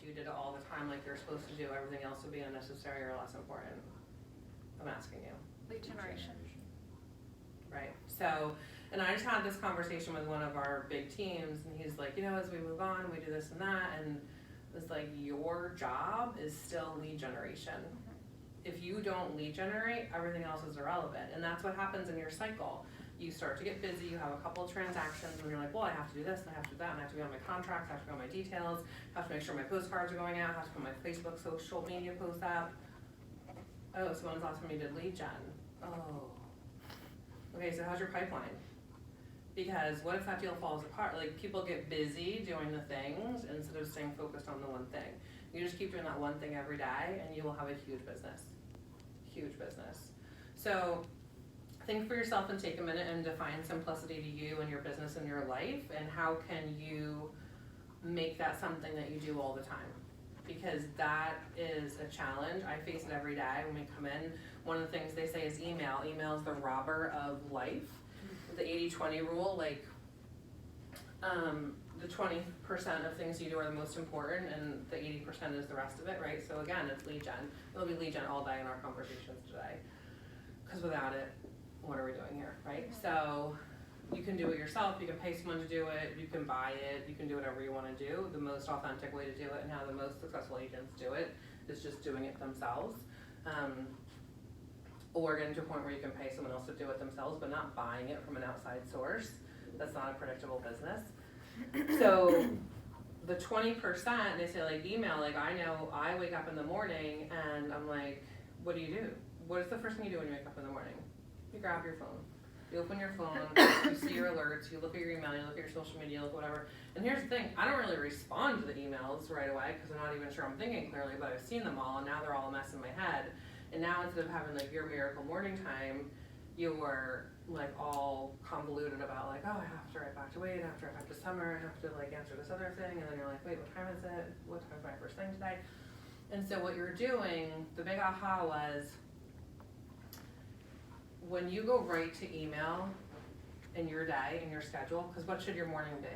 you did it all the time like you're supposed to do, everything else would be unnecessary or less important? I'm asking you. Lead generation. Right, so, and I just had this conversation with one of our big teams, and he's like, you know, as we move on, we do this and that, and it's like, your job is still lead generation. If you don't lead generate, everything else is irrelevant, and that's what happens in your cycle. You start to get busy, you have a couple of transactions, and you're like, well, I have to do this, and I have to do that, and I have to be on my contracts, I have to be on my details, I have to make sure my postcards are going out, I have to put my Facebook social media posts up. Oh, so when's the last time you did lead gen? Oh. Okay, so how's your pipeline? Because what if that deal falls apart? Like, people get busy doing the things instead of staying focused on the one thing. You just keep doing that one thing every day, and you will have a huge business. Huge business. So think for yourself and take a minute and define simplicity to you and your business and your life, and how can you make that something that you do all the time? Because that is a challenge. I face it every day when we come in. One of the things they say is email. Email is the robber of life. The 80-20 rule, like, the 20% of things you do are the most important, and the 80% is the rest of it, right? So again, it's lead gen. It'll be lead gen all day in our conversations today. Because without it, what are we doing here, right? So you can do it yourself, you can pay someone to do it, you can buy it, you can do whatever you want to do. The most authentic way to do it, and how the most successful agents do it, is just doing it themselves. Or getting to a point where you can pay someone else to do it themselves, but not buying it from an outside source. That's not a predictable business. So the 20%, they say like email, like I know I wake up in the morning and I'm like, what do? What is the first thing you do when you wake up in the morning? You grab your phone. You open your phone, you see your alerts, you look at your email, you look at your social media, you look at whatever. And here's the thing, I don't really respond to the emails right away because I'm not even sure I'm thinking clearly, but I've seen them all and now they're all a mess in my head. And now instead of having like your miracle morning time, you are like all convoluted about like, oh, I have to write back to Wade, I have to write back to Summer, I have to like answer this other thing, and then you're like, wait, what time is it? What time is my first thing today? And so what you're doing, the big aha was, when you go right to email in your day, in your schedule, because what should your morning be?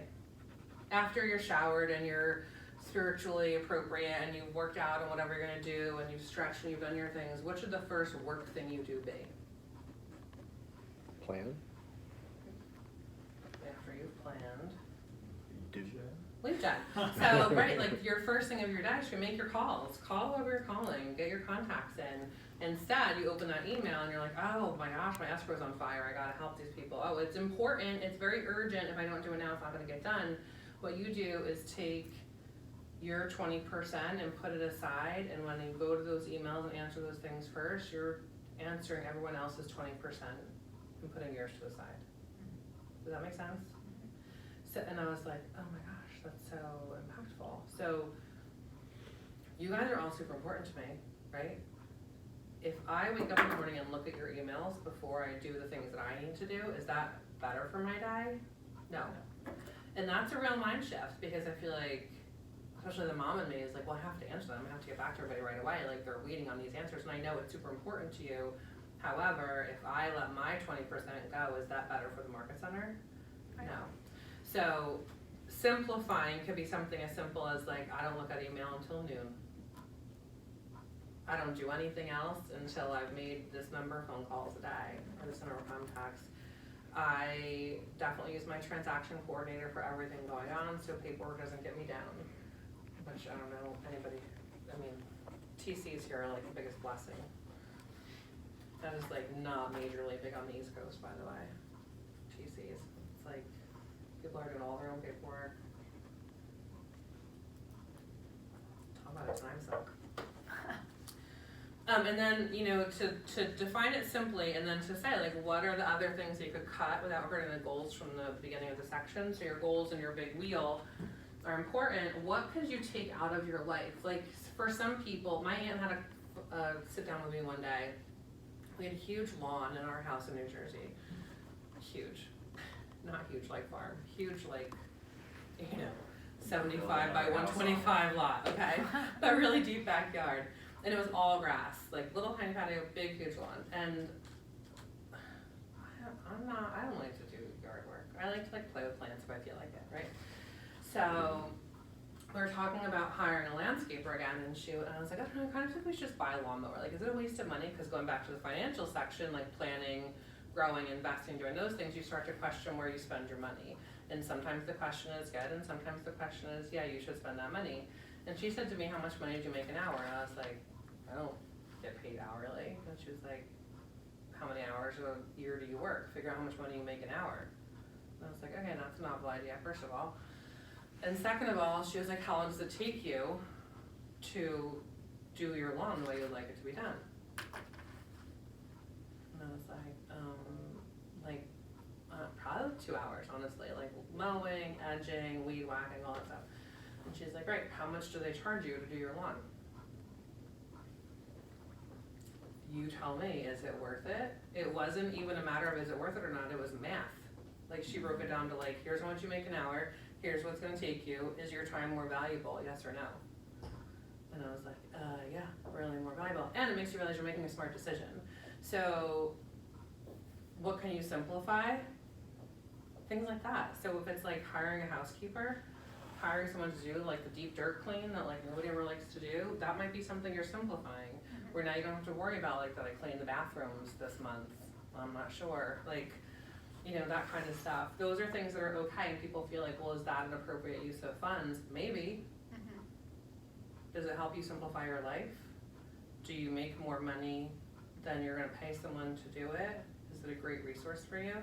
After you're showered and you're spiritually appropriate and you've worked out and whatever you're gonna do and you've stretched and you've done your things, what should the first work thing you do be? Plan. After you've planned. Do Lead gen. So, right, like your first thing of your day should make your calls. Call whoever you're calling, get your contacts in. Instead, you open that email and you're like, oh my gosh, my escrow's on fire, I gotta help these people. Oh, it's important, it's very urgent, if I don't do it now, it's not gonna get done. What you do is take your 20% and put it aside, and when you go to those emails and answer those things first, you're answering everyone else's 20% and putting yours to the side. Does that make sense? So, and I was like, oh my gosh, that's so impactful. So you guys are all super important to me, right? If I wake up in the morning and look at your emails before I do the things that I need to do, is that better for my day? No. And that's a real mind shift, because I feel like, especially the mom in me is like, well, I have to answer them. I have to get back to everybody right away. Like, they're waiting on these answers, and I know it's super important to you. However, if I let my 20% go, is that better for the market center? No. So simplifying could be something as simple as like, I don't look at email until noon. I don't do anything else until I've made this number of phone calls a day, or this number of contacts. I definitely use my transaction coordinator for everything going on, so paperwork doesn't get me down. Which I don't know anybody, I mean, TCs here are like the biggest blessing. That is like not majorly big on the East Coast, by the way. TCs, it's like people are doing all their own paperwork. Talk about a time suck. And then, you know, to define it simply, and then to say, like, what are the other things that you could cut without hurting the goals from the beginning of the section? So your goals and your big wheel are important. What could you take out of your life? Like, for some people, my aunt had a sit down with me one day. We had a huge lawn in our house in New Jersey. Huge. Not huge like farm. Huge like, you know, 75 by 125 lot, okay? But really deep backyard. And it was all grass, like little tiny patio, big huge lawn. And I don't like to do yard work. I like to like play with plants if I feel like it, right? So we were talking about hiring a landscaper landscaper again, and I was like, I don't know, I kind of think we should just buy a lawnmower. Like, is it a waste of money? Because going back to the financial section, like planning, growing, investing, doing those things, you start to question where you spend your money. And sometimes the question is good, and sometimes the question is, yeah, you should spend that money. And she said to me, how much money do you make an hour? And I was like, I don't get paid hourly. And she was like, how many hours a year do you work? Figure out how much money you make an hour. And I was like, okay, that's a novel idea, first of all. And second of all, she was like, how long does it take you to do your lawn the way you'd like it to be done? And I was like, probably 2 hours, honestly, like mowing, edging, weed whacking, all that stuff. And she's like, great, how much do they charge you to do your lawn? You tell me, is it worth it? It wasn't even a matter of is it worth it or not, it was math. Like, she broke it down to like, here's how much you make an hour, here's what's gonna take you, is your time more valuable, yes or no? And I was like, yeah, really more valuable. And it makes you realize you're making a smart decision. So, what can you simplify? Things like that. So if it's like hiring a housekeeper, hiring someone to do like the deep dirt clean that like nobody ever likes to do, that might be something you're simplifying. Where now you don't have to worry about like, did I clean the bathrooms this month? I'm not sure. Like, you know, that kind of stuff. Those are things that are okay, and people feel like, well, is that an appropriate use of funds? Maybe. Does it help you simplify your life? Do you make more money than you're gonna pay someone to do it? Is it a great resource for you?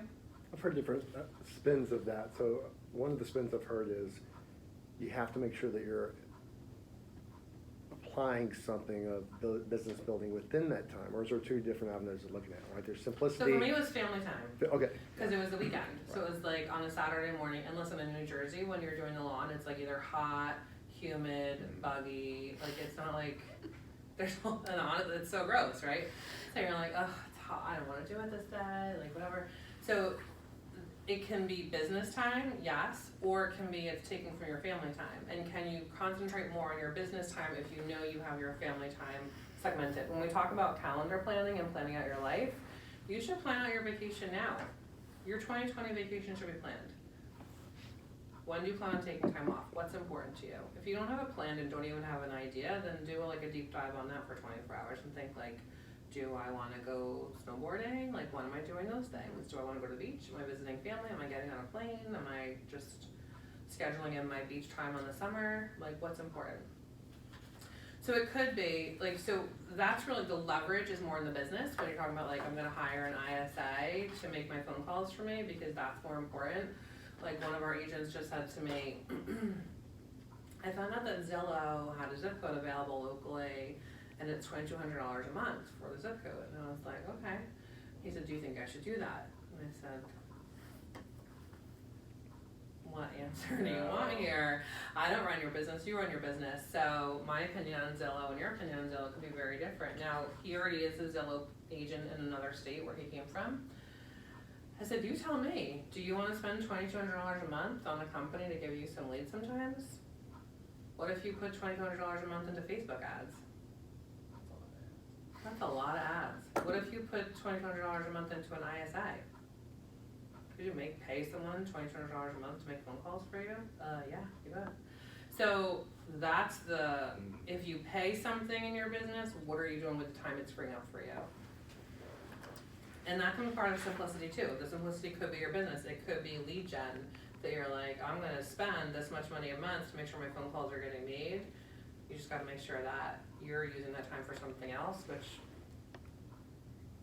I've heard different spins of that. So one of the spins I've heard is you have to make sure that you're applying something of the business building within that time, or is there two different avenues of looking at it, right? There's simplicity. So for me, it was family time. Okay. Because it was the weekend. So it was like on a Saturday morning, and listen, in New Jersey, when you're doing the lawn, it's like either hot, humid, buggy, like it's not like, there's no, and honestly, it's so gross, right? So you're like, oh, it's hot, I don't wanna do it this day, like whatever. So it can be business time, yes, or it can be it's taken from your family time. And can you concentrate more on your business time if you know you have your family time segmented? When we talk about calendar planning and planning out your life, you should plan out your vacation now. Your 2020 vacation should be planned. When do you plan on taking time off? What's important to you? If you don't have a plan and don't even have an idea, then do like a deep dive on that for 24 hours and think like, do I want to go snowboarding? Like, when am I doing those things? Do I want to go to the beach? Am I visiting family? Am I getting on a plane? Am I just scheduling in my beach time on the summer? Like, what's important? So it could be, like, so that's really, the leverage is more in the business when you're talking about, like, I'm going to hire an ISA to make my phone calls for me because that's more important. Like, one of our agents just said to me, I found out that Zillow had a zip code available locally, and it's $2,200 a month for the zip code. And I was like, okay. He said, do you think I should do that? And I said, what answer do you want here? I don't run your business, you run your business. So my opinion on Zillow and your opinion on Zillow could be very different. Now, he already is a Zillow agent in another state where he came from. I said, you tell me, do you want to spend $2,200 a month on a company to give you some leads sometimes? What if you put $2,200 a month into Facebook ads? That's a lot of ads. What if you put $2,200 a month into an ISA? Could you pay someone $2,200 a month to make phone calls for you? Yeah, you bet. So that's the, if you pay something in your business, what are you doing with the time it's freeing up for you? And that can be part of simplicity too. The simplicity could be your business. It could be lead gen, that you're like, I'm gonna spend this much money a month to make sure my phone calls are getting made. You just gotta make sure that you're using that time for something else, which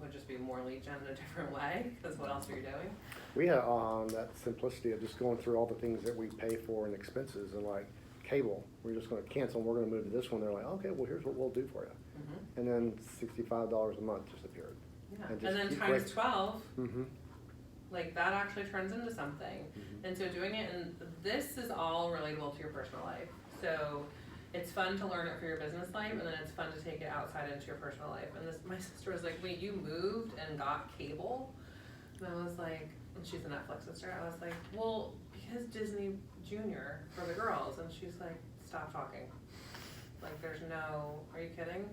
would just be more lead gen in a different way, because what else are you doing? We have that simplicity of just going through all the things that we pay for and expenses, and like cable, we're just gonna cancel and we're gonna move to this one. They're like, okay, well, here's what we'll do for you. Mm-hmm. And then $65 a month just appeared. Yeah. And then times 12, Mm-hmm. like that actually turns into something. Mm-hmm. And so doing it, and this is all relatable to your personal life. So it's fun to learn it for your business life, and then it's fun to take it outside into your personal life. And this, my sister was like, wait, you moved and got cable? And I was like, and she's a Netflix sister, I was like, well, because Disney Junior for the girls. And she's like, stop talking. Like, there's no, are you kidding?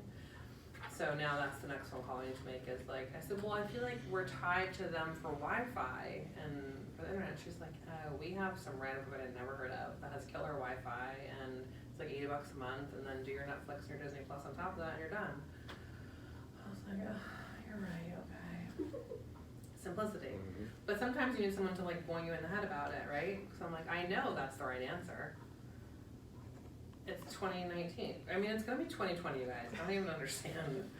So now that's the next phone call I need to make is like, I said, well, I feel like we're tied to them for Wi-Fi and for the internet. She's like, we have some random provider I've never heard of that has killer Wi-Fi, and it's like $8 $20 a month and then do your Netflix and your Disney Plus on top of that and you're done. I was like, oh, you're right, okay. Simplicity. Mhm. But sometimes you need someone to like boing you in the head about it, right? So I'm like, I know that's the right answer. It's 2019. I mean, it's gonna be 2020, you guys. I don't even understand.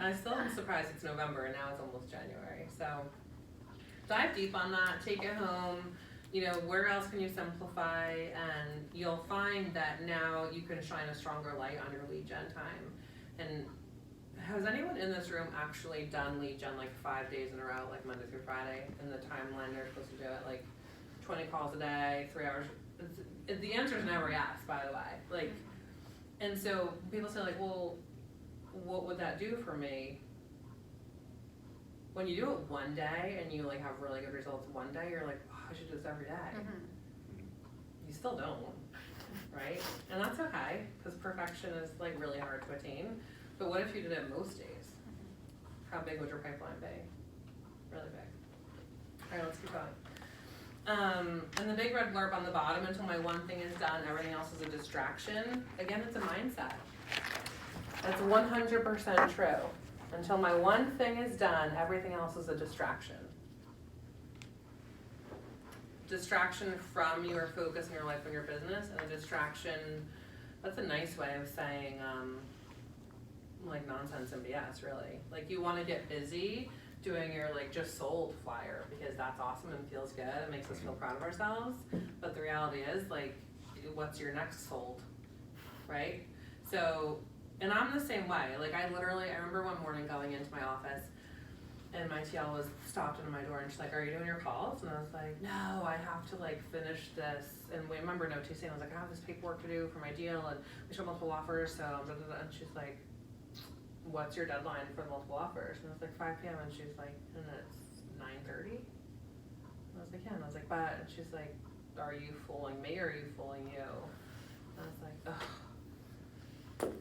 I still am surprised it's November and now it's almost January. So dive deep on that, take it home. You know, where else can you simplify? And you'll find that now you can shine a stronger light on your lead gen time. And has anyone in this room actually done lead gen like 5 days in a row, like Monday through Friday, in the timeline they're supposed to do it, like 20 calls a day, 3 hours? The answer is never yes, by the way. Like, and so people say like, well, what would that do for me? When you do it one day and you like have really good results one day, you're like, oh, I should do this every day. You still don't, right? And that's okay, because perfection is like really hard to attain. But what if you did it most days? How big would your pipeline be? Really big. All right, let's keep going. And the big red blurb on the bottom, until my one thing is done, everything else is a distraction. Again, it's a mindset. That's 100% true. Until my one thing is done, everything else is a distraction. Distraction from your focus in your life and your business, and a distraction, that's a nice way of saying, like nonsense and BS, really. Like you want to get busy doing your like just sold flyer because that's awesome and feels good and makes us feel proud of ourselves. But the reality is like, what's your next sold, right? So, and I'm the same way. Like I remember one morning going into my office and my TL was stopped into my door and she's like, are you doing your calls? And I was like, no, I have to like finish this. And we remember noticing, I was like, I have this paperwork to do for my deal and we show multiple offers, so blah, blah, blah. And she's like, what's your deadline for the multiple offers? And I was like, 5 p.m. And she's like, and it's 9:30? And I was like, yeah. And I was like, but, and she's like, are you fooling me or are you fooling you? And I was like, ugh.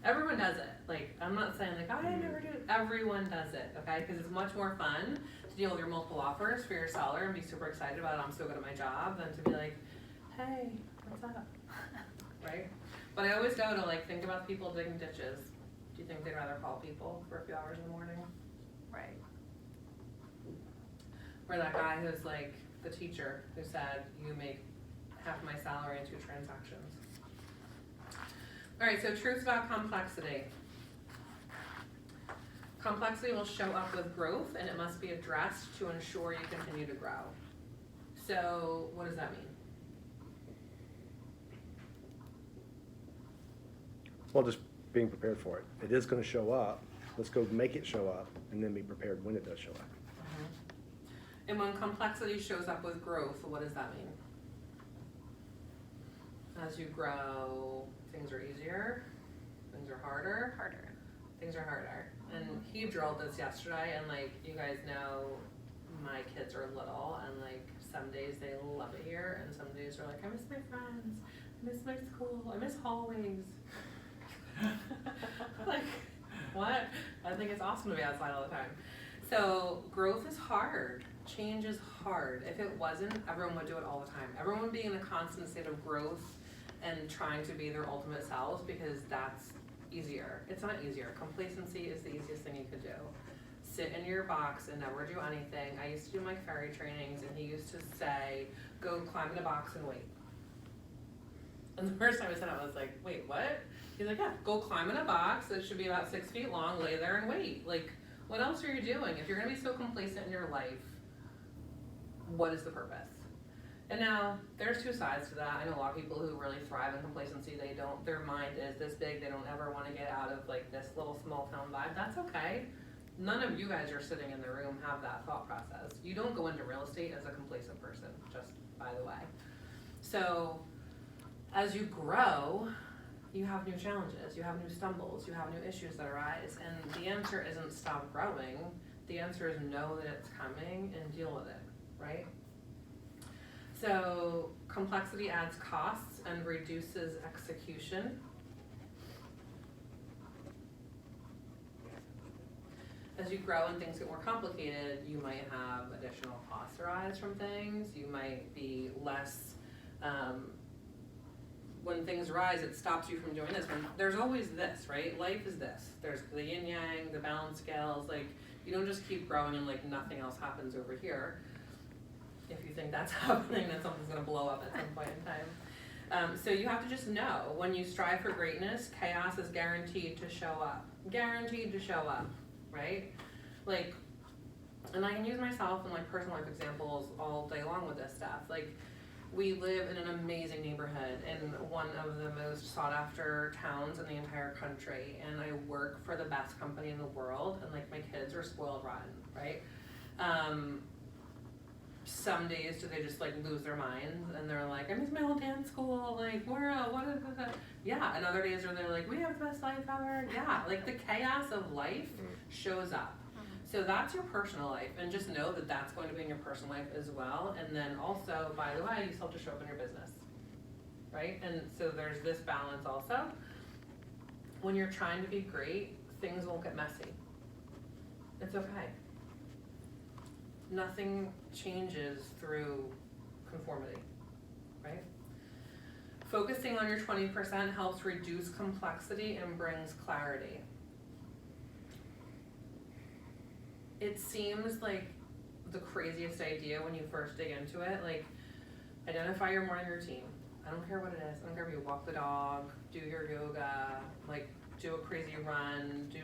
Everyone does it. Like, I'm not saying like, I never do it. Everyone does it, okay? Because it's much more fun to deal with your multiple offers for your seller and be super excited about I'm so good at my job than to be like, hey, what's up? Right? But I always go to like, think about people digging ditches. Do you think they'd rather call people for a few hours in the morning? Right. Or that guy who's like the teacher who said, you make half my salary in 2 transactions. All right, so truths about complexity. Complexity will show up with growth and it must be addressed to ensure you continue to grow. So what does that mean? Well, just being prepared for it. It is gonna show up. Let's go make it show up and then be prepared when it does show up. And when complexity shows up with growth, what does that mean? As you grow, things are easier, things are harder. Things are harder. And he drilled this yesterday, and like, you guys know, my kids are little, and like, some days they love it here, and some days they're like, I miss my friends, I miss my school, I miss hallways. Like, what? I think it's awesome to be outside all the time. So, growth is hard. Change is hard. If it wasn't, everyone would do it all the time. Everyone would be in a constant state of growth and trying to be their ultimate selves because that's easier. It's not easier. Complacency is the easiest thing you could do. Sit in your box and never do anything. I used to do Mike Ferry trainings and he used to say, go climb in a box and wait. And the first time I said it, I was like, wait, what? He's like, yeah, go climb in a box that should be about 6 feet long, lay there and wait. Like, what else are you doing? If you're gonna be so complacent in your life, what is the purpose? And now, there's 2 sides to that. I know a lot of people who really thrive in complacency. They don't, their mind is this big, they don't ever wanna get out of like this little small town vibe. That's okay. None of you guys are sitting in the room have that thought process. You don't go into real estate as a complacent person, just by the way. So, as you grow, you have new challenges, you have new stumbles, you have new issues that arise, and the answer isn't stop growing. The answer is know that it's coming and deal with it, right? So complexity adds costs and reduces execution. As you grow and things get more complicated, you might have additional costs arise from things. You might be less when things rise, it stops you from doing this. When there's always this, right? Life is this. There's the yin yang, the balance scales. Like, you don't just keep growing and like nothing else happens over here. If you think that's happening, then something's gonna blow up at some point in time. So you have to just know, when you strive for greatness, chaos is guaranteed to show up. Guaranteed to show up, right? Like, and I can use myself and like personal life examples all day long with this stuff. Like, we live in an amazing neighborhood in one of the most sought after towns in the entire country, and I work for the best company in the world, and like my kids are spoiled rotten, right? Some days do they just like lose their minds and they're like, I miss my old dance school, like what is this? Yeah, and other days are they're like, we have the best life ever. Yeah, like the chaos of life shows up. So that's your personal life, and just know that that's going to be in your personal life as well. And then also, by the way, you still have to show up in your business, right? And so there's this balance also. When you're trying to be great, things won't get messy. It's okay. Nothing changes through conformity, right? Focusing on your 20% helps reduce complexity and brings clarity. It seems like the craziest idea when you first dig into it. Like, identify your morning routine. I don't care what it is. I don't care if you walk the dog, do your yoga, like do a crazy run, do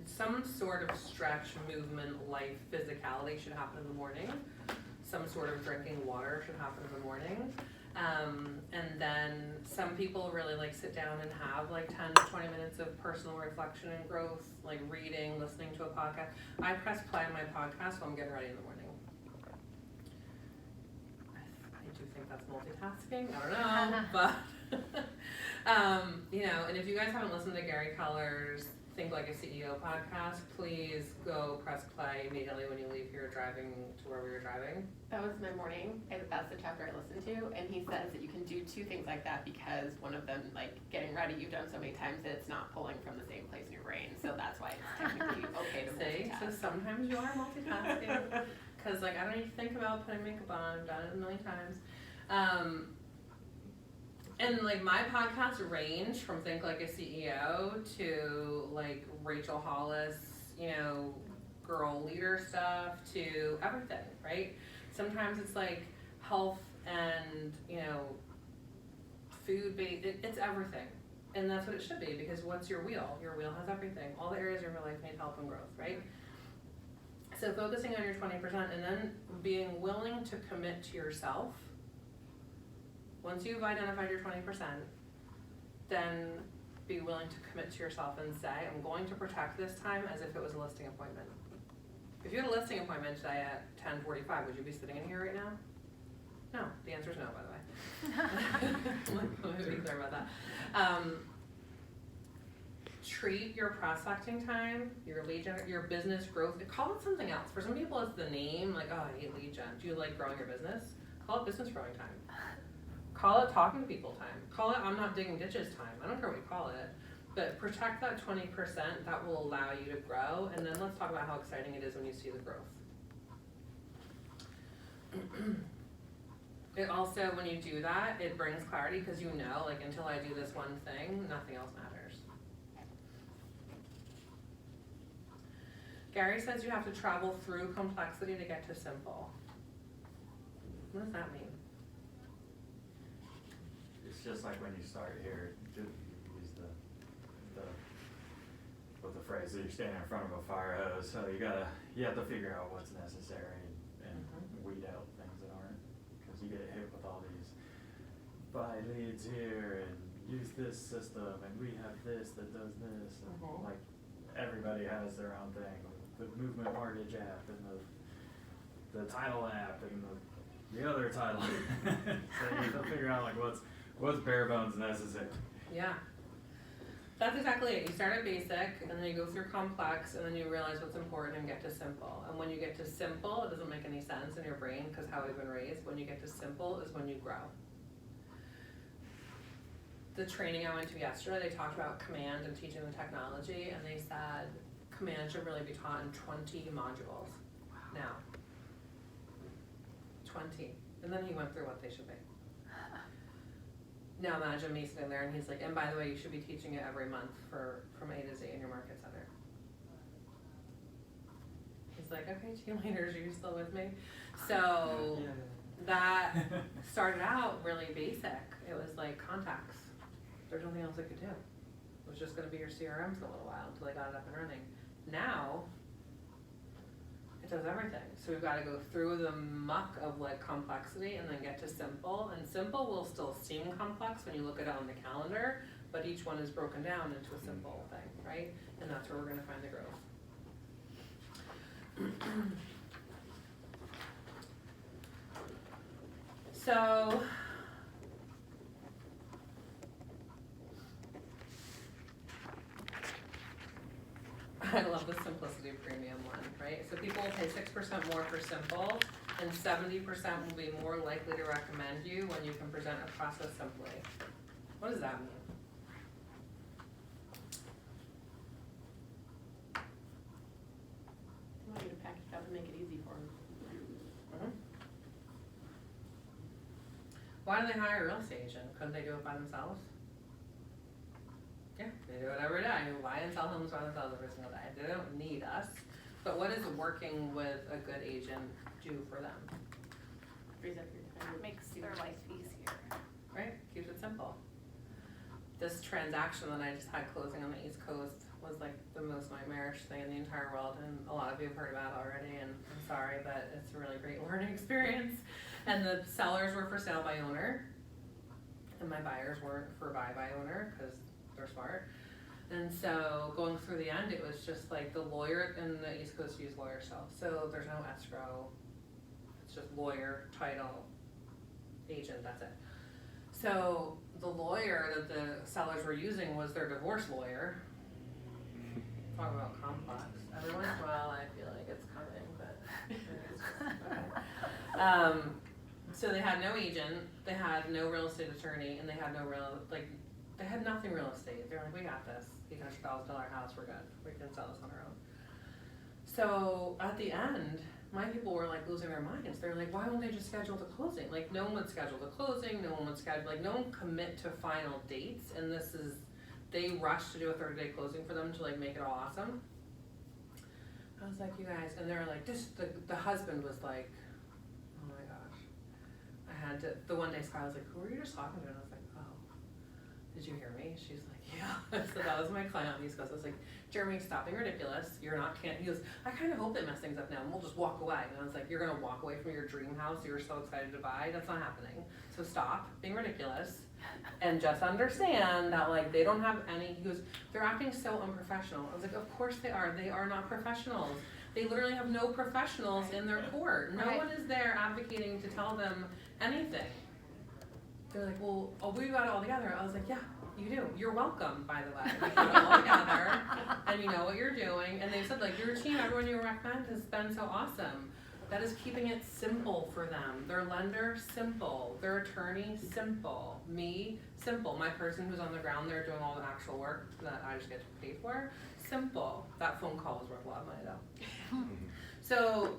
some sort of stretch, movement, life, physicality should happen in the morning. Some sort of drinking water should happen in the morning. And then some people really like sit down and have like 10 to 20 minutes of personal reflection and growth, like reading, listening to a podcast. I press play on my podcast while I'm getting ready in the morning. I do think that's multitasking. I don't know, but you know, and if you guys haven't listened to Gary Keller's Think Like a CEO podcast, please go press play immediately when you leave here driving to where we were driving. That was my morning, and that's the chapter I listened to, and he says that you can do two things like that because one of them, like getting ready, you've done so many times that it's not pulling from the same place in your brain, so that's why it's technically okay to multitask. So sometimes you are multitasking, because like I don't even think about putting makeup on, I've done it a million times. And like my podcasts range from Think Like a CEO to like Rachel Hollis, you know, girl leader stuff to everything, right? Sometimes it's like health and, you know, food based, it's everything. And that's what it should be, because what's your wheel? Your wheel has everything. All the areas of your life need help and growth, right? So focusing on your 20% and then being willing to commit to yourself. Once you've identified your 20%, then be willing to commit to yourself and say, I'm going to protect this time as if it was a listing appointment. If you had a listing appointment today at 10:45, would you be sitting in here right now? No, the answer is no, by the way. Let me be clear about that. Treat your prospecting time, your lead gen, your business growth, call it something else. For some people it's the name, like, oh, I hate lead gen. Do you like growing your business? Call it business growing time. Call it talking to people time. Call it I'm not digging ditches time. I don't care what you call it. But protect that 20%, that will allow you to grow. And then let's talk about how exciting it is when you see the growth. It also, when you do that, it brings clarity because you know, like until I do this one thing, nothing else matters. Gary says you have to travel through complexity to get to simple. What does that mean? It's just like when you start here, use the phrase that you're standing in front of a fire hose, so you have to figure out what's necessary and weed out things that aren't, because you get hit with all these buy leads here and use this system and we have this that does this, and like everybody has their own thing. The movement mortgage app and the title app and the other title. So you have to figure out like what's bare bones necessary. Yeah. That's exactly it. You start at basic, and then you go through complex, and then you realize what's important and get to simple. And when you get to simple, it doesn't make any sense in your brain because how we've been raised. When you get to simple is when you grow. The training I went to yesterday, they talked about command and teaching the technology, and they said command should really be taught in 20 modules now. 20. And then he went through what they should be. now imagine me sitting there and he's like, and by the way, you should be teaching it every month from A to Z in your market center. He's like, okay, team leaders, are you still with me? So that started out really basic. It was like contacts. There's nothing else I could do. It was just gonna be your CRM for a little while until I got it up and running. Now, it does everything. So we've gotta go through the muck of like complexity and then get to simple. And simple will still seem complex when you look at it on the calendar, but each one is broken down into a simple thing, right? And that's where we're gonna find the growth. So, I love the simplicity premium one, right? So people will pay 6% more for simple, and 70% will be more likely to recommend you when you can present a process simply. What does that mean? I want you to package it up and make it easy for them. Why do they hire a real estate agent? Couldn't they do it by themselves? Yeah, they do it every day. I buy and sell homes by themselves every single day. They don't need us. But what does working with a good agent do for them? Frees up your time. Makes their life easier. Right? Keeps it simple. This transaction that I just had closing on the East Coast was like the most nightmarish thing in the entire world, and a lot of you have heard about it already, and I'm sorry, but it's a really great learning experience. And the sellers were for sale by owner, and my buyers weren't for buy by owner, because they're smart. And so going through the end, it was just like the lawyer, and the East Coast use lawyer still, so there's no escrow. It's just lawyer, title, agent, that's it. So the lawyer that the sellers were using was their divorce lawyer. Talk about complex. Every once in a while I feel like it's coming, but it's just, okay. So they had no agent, they had no real estate attorney, and they had no real, like, they had nothing real estate. They're like, we got this, $800,000 house, we're good, we can sell this on our own. So at the end, my people were like losing their minds. They're like, why won't they just schedule the closing? Like, no one would schedule the closing, no one would schedule, like, no one commit to final dates, and this is, they rushed to do a 30-day closing for them to like make it all awesome. I was like, you guys, and they're like, this, the husband was like, oh my gosh. I had to, the one day Sky was like, who were you just talking to? And I was like, oh, did you hear me? She's like, yeah. So that was my client on the East Coast. I was like, Jeremy, stop being ridiculous. You're not, he goes, I kind of hope they mess things up now and we'll just walk away. And I was like, you're gonna walk away from your dream house you were so excited to buy? That's not happening. So stop being ridiculous and just understand that like they don't have any, he goes, they're acting so unprofessional. I was like, of course they are. They are not professionals. They literally have no professionals in their court. No one is there advocating to tell them anything. They're like, well, oh, we got it all together. I was like, yeah, you do. You're welcome, by the way. You put it all together, and you know what you're doing. And they said, like, your team, everyone you recommend has been so awesome. That is keeping it simple for them. Their lender, simple. Their attorney, simple. Me, simple. My person who's on the ground there doing all the actual work that I just get to pay for, simple. That phone call was worth a lot of money, though. So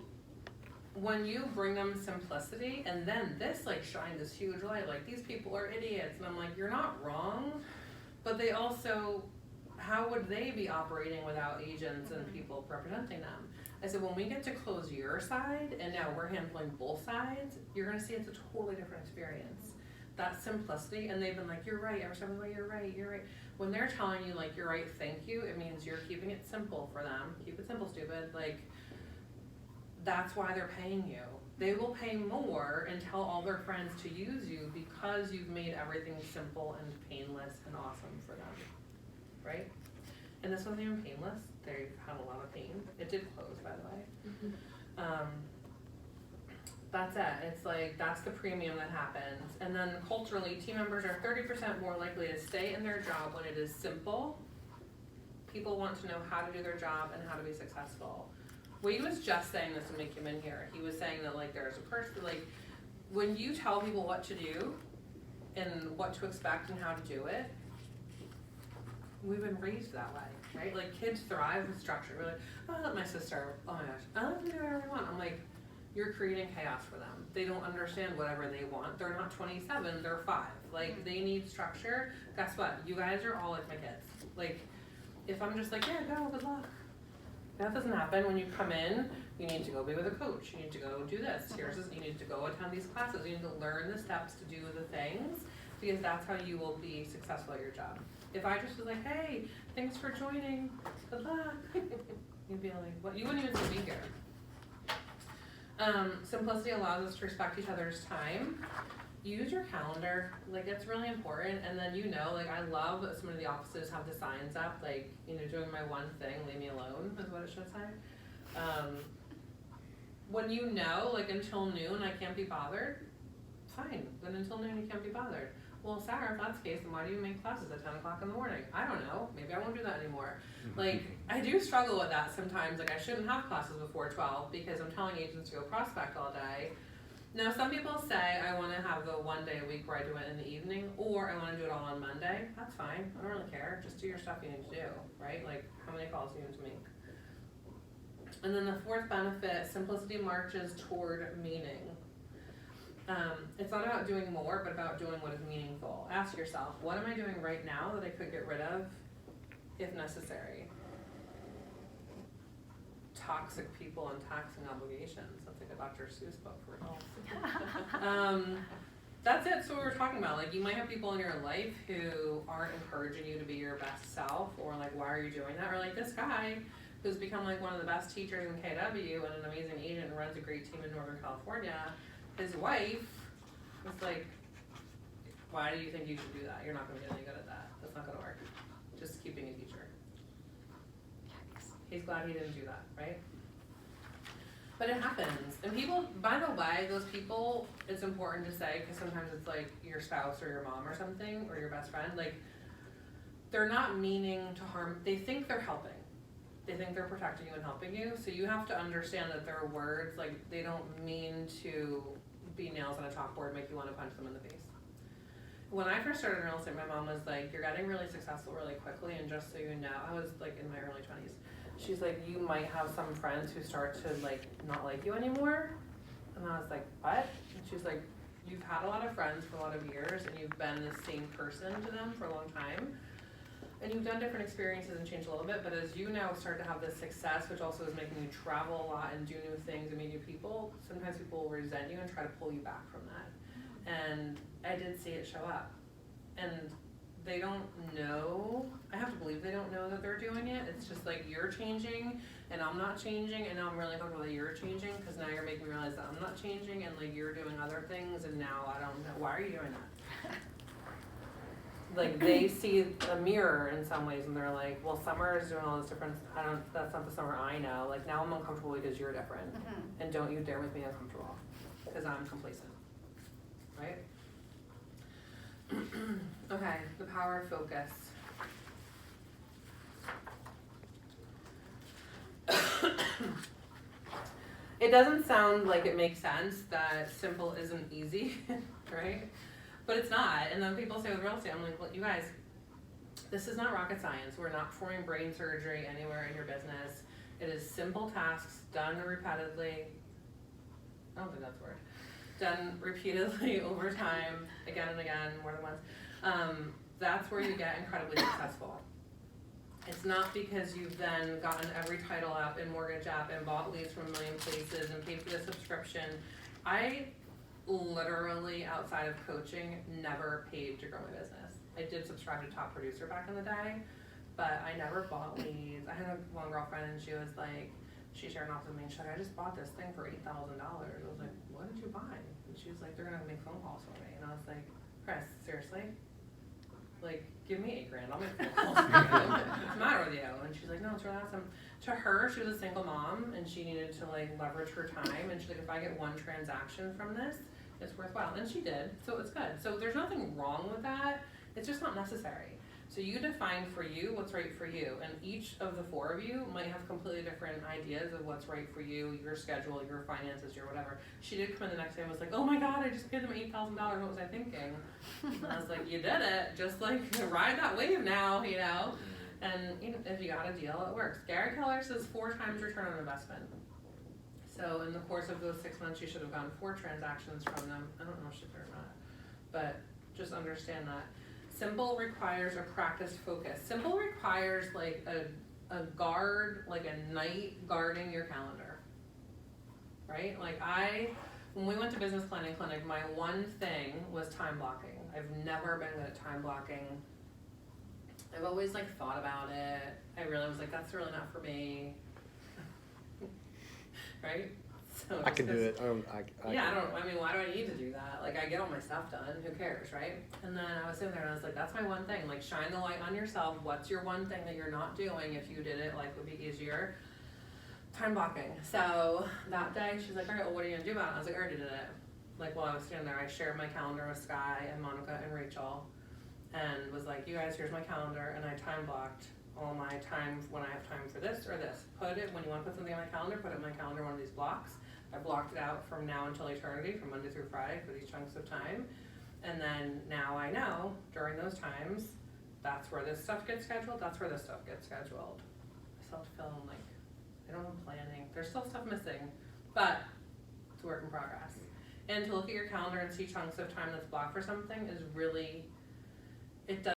when you bring them simplicity, and then this like shines this huge light, like these people are idiots, and I'm like, you're not wrong, but they also, how would they be operating without agents and people representing them? I said, when we get to close your side, and now we're handling both sides, you're gonna see it's a totally different experience. That simplicity, and they've been like, you're right, every time like, you're right, you're right. When they're telling you like, you're right, thank you, it means you're keeping it simple for them. Keep it simple, stupid, like, that's why they're paying you. They will pay more and tell all their friends to use you because you've made everything simple and painless and awesome for them, right? And this wasn't even painless. They had a lot of pain. It did close, by the way. That's it. It's like, that's the premium that happens. And then culturally, team members are 30% more likely to stay in their job when it is simple. People want to know how to do their job and how to be successful. He was just saying this when we came in here. He was saying that like there's a person, like when you tell people what to do and what to expect and how to do it, we've been raised that way, right? Like kids thrive with structure. We're like, oh, I let my sister, oh my gosh, I let them do whatever I want. I'm like, you're creating chaos for them. They don't understand whatever they want. They're not 27, they're 5. Like, they need structure. Guess what? You guys are all like my kids. Like, if I'm just like, yeah, go, good luck. That doesn't happen. When you come in, you need to go be with a coach. You need to go do this. Here's this. You need to go attend these classes. You need to learn the steps to do the things, because that's how you will be successful at your job. If I just was like, hey, thanks for joining, good luck, you'd be like, what? You wouldn't even still be here. Simplicity allows us to respect each other's time. Use your calendar, like, it's really important. And then, you know, like, I love that some of the offices have the signs up, like, you know, doing my one thing, leave me alone, is what it should say. When you know, like, until noon I can't be bothered, fine, then until noon you can't be bothered. Well, Sarah, if that's the case, then why do you make classes at 10 o'clock in the morning? I don't know, maybe I won't do that anymore. Like, I do struggle with that sometimes, like, I shouldn't have classes before 12 because I'm telling agents to go prospect all day. Now, some people say I wanna have the one day a week where I do it in the evening, or I wanna do it all on Monday. That's fine, I don't really care, just do your stuff you need to do, right? Like, how many calls do you need to make? And then the fourth benefit, simplicity marches toward meaning. It's not about doing more, but about doing what is meaningful. Ask yourself, what am I doing right now that I could get rid of if necessary? Toxic people and taxing obligations. That's like a Dr. Seuss book for adults. That's it. So we were talking about, like, you might have people in your life who aren't encouraging you to be your best self, or like, why are you doing that? Or like this guy who's become like one of the best teachers in KW and an amazing agent and runs a great team in Northern California. His wife was like, why do you think you should do that? You're not gonna get any good at that. That's not gonna work. Just keep being a teacher. He's glad he didn't do that, right? But it happens. And people, by the way, those people, it's important to say, because sometimes it's like your spouse or your mom or something, or your best friend, like, they're not meaning to harm, they think they're helping. They think they're protecting you and helping you, so you have to understand that their words, like, they don't mean to be nails on a chalkboard, make you want to punch them in the face. When I first started in real estate, my mom was like, you're getting really successful really quickly, and just so you know, I was like in my early 20s. She's like, you might have some friends who start to like not like you anymore. And I was like, what? And she's like, you've had a lot of friends for a lot of years, and you've been the same person to them for a long time. And you've done different experiences and changed a little bit, but as you now start to have this success, which also is making you travel a lot and do new things and meet new people, sometimes people will resent you and try to pull you back from that. And I did see it show up. And they don't know, I have to believe they don't know that they're doing it. It's just like, you're changing and I'm not changing, and now I'm really comfortable that you're changing, because now you're making me realize that I'm not changing, and like you're doing other things, and now I don't know, why are you doing that? Like, they see a mirror in some ways and they're like, well, Summer is doing all this different, that's not the Summer I know. Like, now I'm uncomfortable because you're different. Mm-hmm. And don't you dare make me uncomfortable, because I'm complacent, right? Okay, the power of focus. It doesn't sound like it makes sense that simple isn't easy, right? But it's not. And then people say with real estate, I'm like, well, you guys, this is not rocket science. We're not performing brain surgery anywhere in your business. It is simple tasks done repetitively. I don't think that's a word. Done repeatedly over time, again and again, more than once. That's where you get incredibly successful. It's not because you've then gotten every title app and mortgage app and bought leads from a million places and paid for the subscription. I literally, outside of coaching, never paid to grow my business. I did subscribe to Top Producer back in the day, but I never bought leads. I had one girlfriend and she was like, she shared an office with me, and she's like, I just bought this thing for $8,000. I was like, what did you buy? And she was like, they're gonna make phone calls for me. And I was like, Chris, seriously? Like, give me $8,000, I'll make phone calls for you. What's the matter with you? And she's like, no, it's really awesome. To her, she was a single mom and she needed to like leverage her time, and she's like, if I get one transaction from this, it's worthwhile. And she did, so it's good. So there's nothing wrong with that, it's just not necessary. So you define for you what's right for you, and each of the four of you might have completely different ideas of what's right for you, your schedule, your finances, your whatever. She did come in the next day and was like, oh my God, I just paid them $8,000, what was I thinking? And I was like, you did it, just like ride that wave now, you know? And you know, if you got a deal, it works. Gary Keller says 4 times return on investment. So in the course of those 6 months, you should have gotten 4 transactions from them. I don't know if she did or not, but just understand that. Simple requires a practice focus. Simple requires like a guard, like a knight guarding your calendar. Right? Like when we went to business planning clinic, my one thing was time blocking. I've never been good at time blocking. I've always like thought about it. I really was like, that's really not for me. Right? So I can do just- it. I mean, why do I need to do that? Like, I get all my stuff done, who cares, right? And then I was sitting there and I was like, that's my one thing, like, shine the light on yourself. What's your one thing that you're not doing? If you did it, life would be easier. Time blocking. So that day, she's like, all right, well, what are you gonna do about it? I was like, I already did it. Like, while I was standing there, I shared my calendar with Sky and Monica and Rachel, and was like, you guys, here's my calendar, and I time blocked all my time when I have time for this or this. Put it, when you wanna put something on my calendar, put it in my calendar, one of these blocks. I blocked it out from now until eternity, from Monday through Friday for these chunks of time. And then now I know during those times, that's where this stuff gets scheduled, that's where this stuff gets scheduled. I still have to fill in like, I don't know, planning, there's still stuff missing, but it's a work in progress. And to look at your calendar and see chunks of time that's blocked for something is really, it does